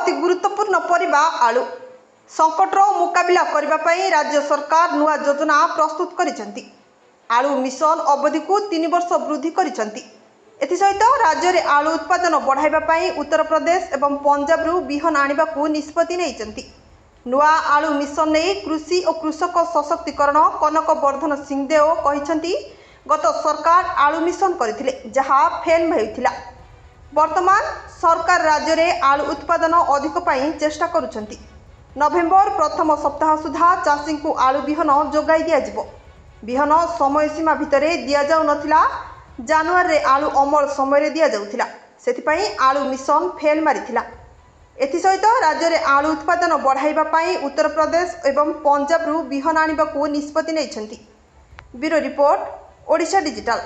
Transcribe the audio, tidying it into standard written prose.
अति गुरुत्वपूर्ण परिबा आलू संकटर मुकाबिला करने पर राज्य सरकार नुआ योजना प्रस्तुत करिसेंती। आलू मिशन अवधि को 3 वर्ष वृद्धि करिसेंती। एथिसहित राज्य में आलू उत्पादन बढ़ाइबा उत्तर प्रदेश एवं पंजाब रु बिहन आनिबाकू निष्पत्ति नेइसेंती। नुआ आलू मिशन नहीं कृषि और कृषक सशक्तिकरण कनक वर्धन सिंहदेव कहिसेंती गत सरकार आलू मिशन करथिले जहा फेल होइथिला। वर्तमान सरकार राज्य में आलू उत्पादन अधिक पाई चेष्टा करुछंती। नवेम्बर प्रथम सप्ताह सुधा चाषी को आलू बिहन जोगाई दियाजिबो। बिहन समय सीमा भितर दिया जाउ नथिला। जानुआरी रे आलू अमल समय दिया जाउथिला, सेथिपई आलू मिशन फेल मारिथिला। एथिसहित राज्य में आलू उत्पादन बढ़ाइबा पाई उत्तर प्रदेश एवं पंजाब रु बिहन आनिबाकू निष्पत्ति नेइछंती। Bureau report, Odisha digital.